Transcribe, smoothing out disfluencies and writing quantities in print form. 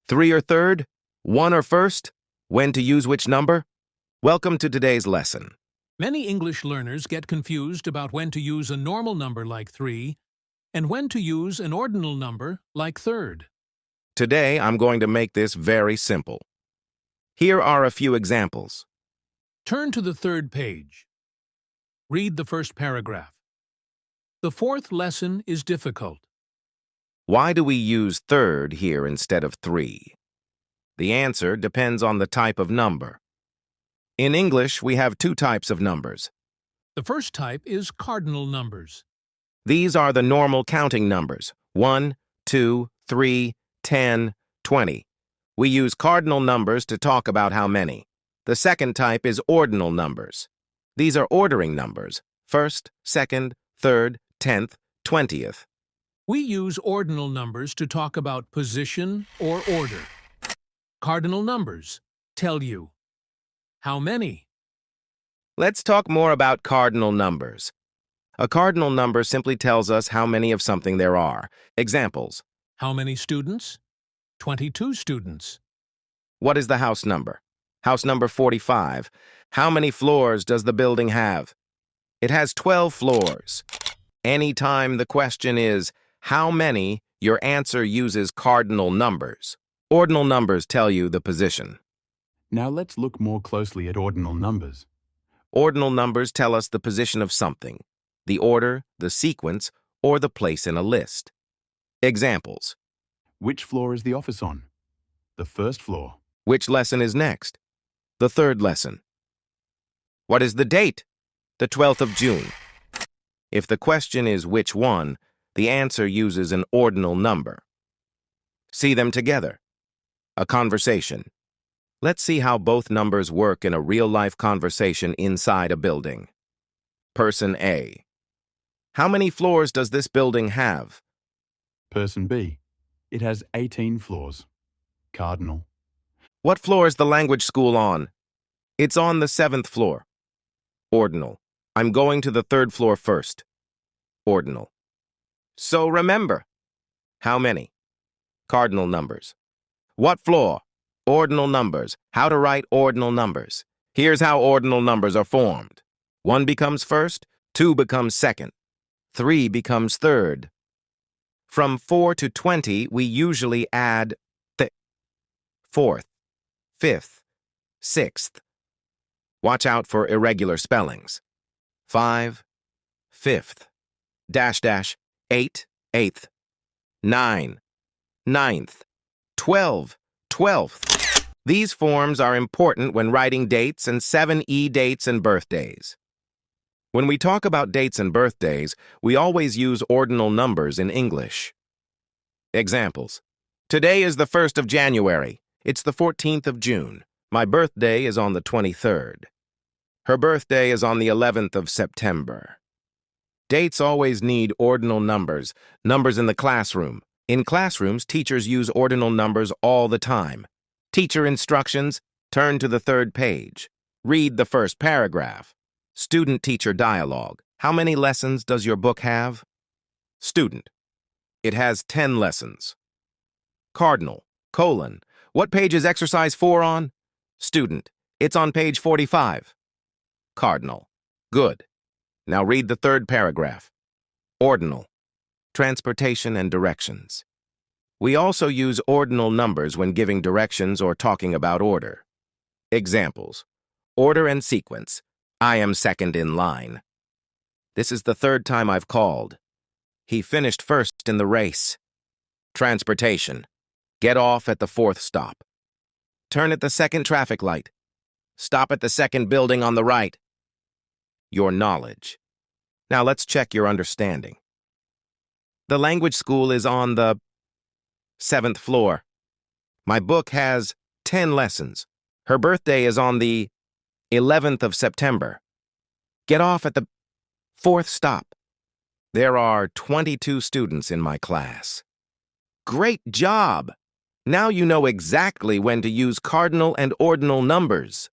Three or third? One or first? When to use which number? Welcome to today's lesson. Many English learners get confused about when to use a normal number like 3 and when to use an ordinal number like third. Today, I'm going to make this very simple. Here are a few examples. Turn to the third page. Read the first paragraph. The fourth lesson is difficult. Why do we use third here instead of 3? The answer depends on the type of number. In English, we have two types of numbers. The first type is cardinal numbers. These are the normal counting numbers, 1, 2, 3, 10, 20. We use cardinal numbers to talk about how many. The second type is ordinal numbers. These are ordering numbers, first, second, third, 10th, 20th. We use ordinal numbers to talk about position or order. Cardinal numbers tell you how many. Let's talk more about cardinal numbers. A cardinal number simply tells us how many of something there are. Examples. How many students? 22 students. What is the house number? House number 45. How many floors does the building have? It has 12 floors. Anytime the question is, how many, your answer uses cardinal numbers. Ordinal numbers tell you the position. Now let's look more closely at ordinal numbers. Ordinal numbers tell us the position of something, the order, the sequence, or the place in a list. Examples. Which floor is the office on? The first floor. Which lesson is next? The third lesson. What is the date? The 12th of June. If the question is which one, the answer uses an ordinal number. See them together. A conversation. Let's see how both numbers work in a real-life conversation inside a building. Person A. How many floors does this building have? Person B. It has 18 floors. Cardinal. What floor is the language school on? It's on the 7th floor. Ordinal. I'm going to the 3rd floor first. Ordinal. So remember. How many? Cardinal numbers. What floor? Ordinal numbers. How to write ordinal numbers. Here's how ordinal numbers are formed. 1 becomes first, 2 becomes second, 3 becomes third. From 4 to 20, we usually add the 4th, 5th, 6th. Watch out for irregular spellings. 5, 5th, dash dash, 8, 8th, 9, 9th, 12, 12th. These forms are important when writing dates and 7E dates and birthdays. When we talk about dates and birthdays, we always use ordinal numbers in English. Examples. Today is the 1st of January. It's the 14th of June. My birthday is on the 23rd. Her birthday is on the 11th of September. Dates always need ordinal numbers, numbers in the classroom. In classrooms, teachers use ordinal numbers all the time. Teacher instructions, turn to the 3rd page. Read the first paragraph. Student-teacher dialogue. How many lessons does your book have? Student. It has 10 lessons. Cardinal, colon. What page is exercise 4 on? Student. It's on page 45. Cardinal. Good. Now read the 3rd paragraph. Ordinal. Transportation and directions. We also use ordinal numbers when giving directions or talking about order. Examples. Order and sequence. I am second in line. This is the 3rd time I've called. He finished first in the race. Transportation. Get off at the 4th stop. Turn at the 2nd traffic light. Stop at the 2nd building on the right. Your knowledge. Now let's check your understanding. The language school is on the 7th floor. My book has 10 lessons. Her birthday is on the 11th of September. Get off at the 4th stop. There are 22 students in my class. Great job! Now you know exactly when to use cardinal and ordinal numbers.